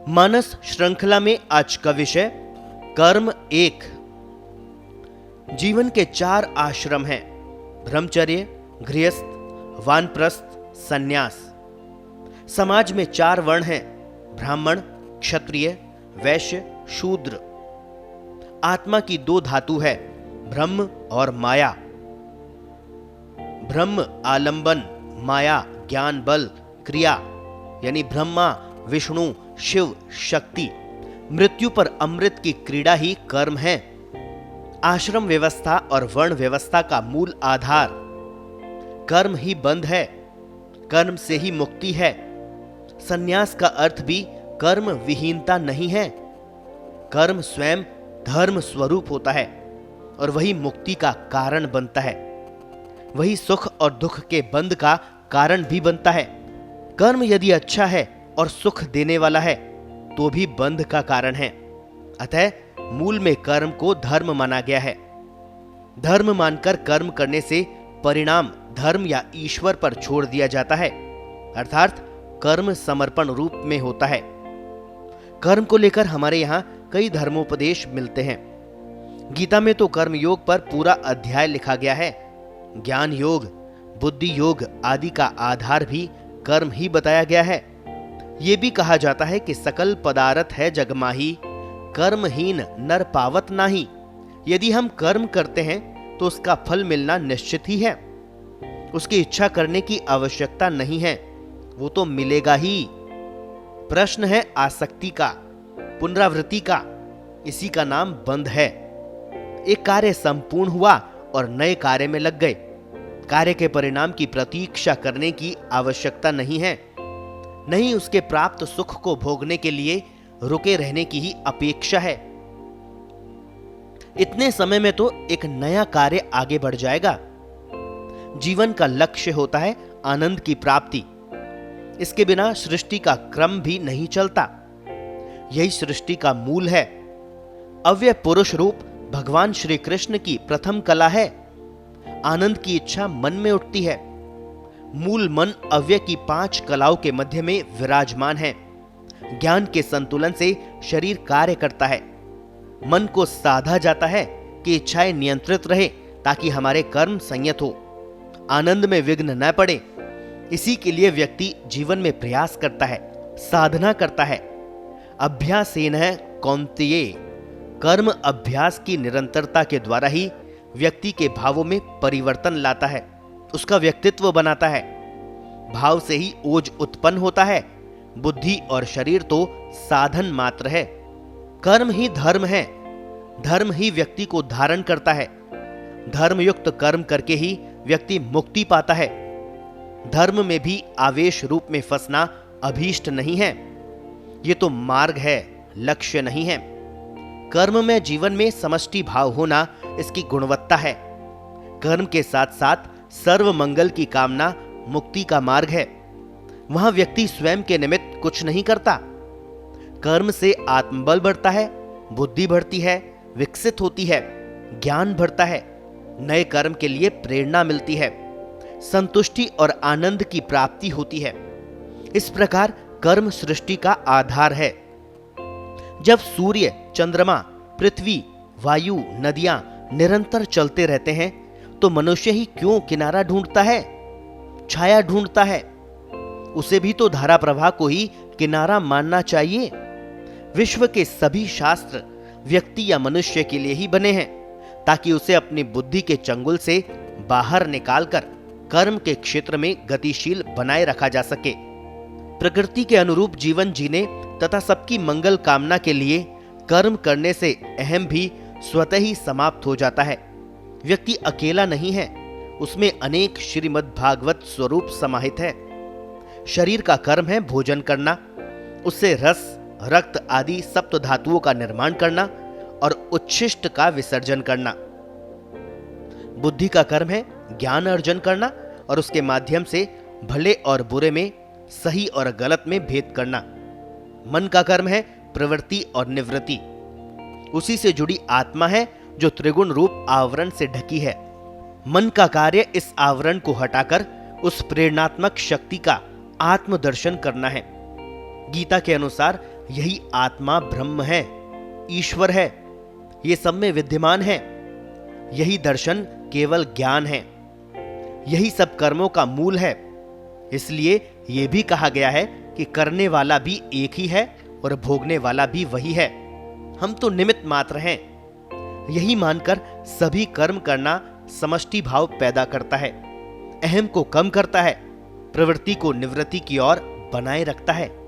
मानस श्रृंखला में आज का विषय कर्म एक। जीवन के 4 आश्रम हैं, ब्रह्मचर्य, गृहस्थ, वानप्रस्थ, सन्यास। समाज में 4 वर्ण हैं, ब्राह्मण, क्षत्रिय, वैश्य, शूद्र। आत्मा की 2 धातु है, ब्रह्म और माया। ब्रह्म आलंबन, माया ज्ञान बल क्रिया, यानी ब्रह्मा विष्णु शिव शक्ति। मृत्यु पर अमृत की क्रीड़ा ही कर्म है। आश्रम व्यवस्था और वर्ण व्यवस्था का मूल आधार कर्म ही बंध है, कर्म से ही मुक्ति है। सन्यास का अर्थ भी कर्म विहीनता नहीं है। कर्म स्वयं धर्म स्वरूप होता है और वही मुक्ति का कारण बनता है, वही सुख और दुख के बंध का कारण भी बनता है। कर्म यदि अच्छा है और सुख देने वाला है तो भी बंध का कारण है। अतः मूल में कर्म को धर्म माना गया है। धर्म मानकर कर्म करने से परिणाम धर्म या ईश्वर पर छोड़ दिया जाता है, अर्थात कर्म समर्पण रूप में होता है। कर्म को लेकर हमारे यहां कई धर्मोपदेश मिलते हैं। गीता में तो कर्म योग पर पूरा अध्याय लिखा गया है। ज्ञान योग, बुद्धि योग आदि का आधार भी कर्म ही बताया गया है। ये भी कहा जाता है कि सकल पदार्थ है जगमाही, कर्महीन नर पावत नाही। यदि हम कर्म करते हैं तो उसका फल मिलना निश्चित ही है। उसकी इच्छा करने की आवश्यकता नहीं है, वो तो मिलेगा ही। प्रश्न है आसक्ति का, पुनरावृत्ति का। इसी का नाम बंध है। एक कार्य संपूर्ण हुआ और नए कार्य में लग गए। कार्य के परिणाम की प्रतीक्षा करने की आवश्यकता नहीं है, नहीं उसके प्राप्त सुख को भोगने के लिए रुके रहने की ही अपेक्षा है। इतने समय में तो एक नया कार्य आगे बढ़ जाएगा। जीवन का लक्ष्य होता है आनंद की प्राप्ति। इसके बिना सृष्टि का क्रम भी नहीं चलता। यही सृष्टि का मूल है। अव्यय पुरुष रूप भगवान श्री कृष्ण की प्रथम कला है। आनंद की इच्छा मन में उठती है। मूल मन अव्यय की 5 कलाओं के मध्य में विराजमान है। ज्ञान के संतुलन से शरीर कार्य करता है। मन को साधा जाता है कि इच्छाएं नियंत्रित रहे ताकि हमारे कर्म संयत हो, आनंद में विघ्न न पड़े। इसी के लिए व्यक्ति जीवन में प्रयास करता है, साधना करता है। अभ्यासेन कौन्तेय, कर्म अभ्यास की निरंतरता के द्वारा ही व्यक्ति के भावों में परिवर्तन लाता है, उसका व्यक्तित्व बनाता है। भाव से ही ओज उत्पन्न होता है। बुद्धि और शरीर तो साधन मात्र है। कर्म ही धर्म है। धर्म ही व्यक्ति को धारण करता है। धर्मयुक्त कर्म करके ही व्यक्ति मुक्ति पाता है। धर्म में भी आवेश रूप में फंसना अभीष्ट नहीं है। ये तो मार्ग है, लक्ष्य नहीं है। कर्म में जीवन में समष्टि भाव होना इसकी गुणवत्ता है। कर्म के साथ साथ सर्व मंगल की कामना मुक्ति का मार्ग है। वहां व्यक्ति स्वयं के निमित्त कुछ नहीं करता। कर्म से आत्मबल बढ़ता है, बुद्धि बढ़ती है, विकसित होती है, ज्ञान बढ़ता है, नए कर्म के लिए प्रेरणा मिलती है, संतुष्टि और आनंद की प्राप्ति होती है। इस प्रकार कर्म सृष्टि का आधार है। जब सूर्य, चंद्रमा, पृथ्वी, वायु, नदियां निरंतर चलते रहते हैं तो मनुष्य ही क्यों किनारा ढूंढता है, छाया ढूंढता है? उसे भी तो धारा प्रवाह को ही किनारा मानना चाहिए। विश्व के सभी शास्त्र व्यक्ति या मनुष्य के लिए ही बने हैं, ताकि उसे अपनी बुद्धि के चंगुल से बाहर निकालकर कर्म के क्षेत्र में गतिशील बनाए रखा जा सके। प्रकृति के अनुरूप जीवन जीने तथा सबकी मंगल कामना के लिए कर्म करने से अहम भी स्वतः ही समाप्त हो जाता है। व्यक्ति अकेला नहीं है, उसमें अनेक श्रीमद् भागवत स्वरूप समाहित है। शरीर का कर्म है भोजन करना, उससे रस, रक्त आदि सप्त धातुओं का निर्माण करना और उच्छिष्ट का विसर्जन करना। बुद्धि का कर्म है ज्ञान अर्जन करना और उसके माध्यम से भले और बुरे में, सही और गलत में भेद करना। मन का कर्म है प्रवृत्ति और निवृत्ति। उसी से जुड़ी आत्मा है जो त्रिगुण रूप आवरण से ढकी है। मन का कार्य इस आवरण को हटाकर उस प्रेरणात्मक शक्ति का आत्मदर्शन करना है। गीता के अनुसार यही आत्मा ब्रह्म है, ईश्वर है, ये सब में विद्यमान है। यही दर्शन केवल ज्ञान है, यही सब कर्मों का मूल है। इसलिए यह भी कहा गया है कि करने वाला भी एक ही है और भोगने वाला भी वही है, हम तो निमित्त मात्र हैं। यही मानकर सभी कर्म करना समष्टि भाव पैदा करता है, अहम को कम करता है, प्रवृत्ति को निवृत्ति की ओर बनाए रखता है।